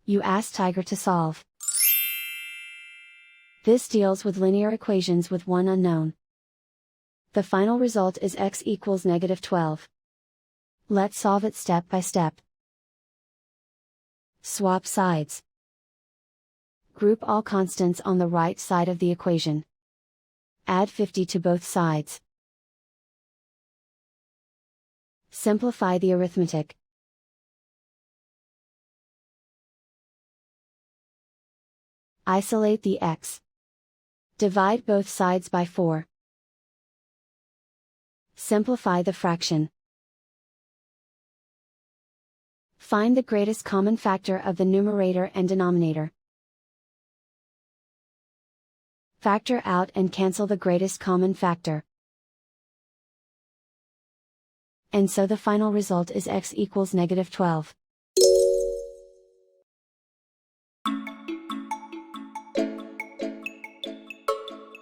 You ask Tiger to solve. This deals with linear equations with one unknown. The final result is x equals -12. Let's solve it step by step. Swap sides. Group all constants on the right side of the equation. Add 50 to both sides. Simplify the arithmetic. Isolate the x. Divide both sides by 4. Simplify the fraction. Find the greatest common factor of the numerator and denominator. Factor out and cancel the greatest common factor. And so the final result is x equals -12.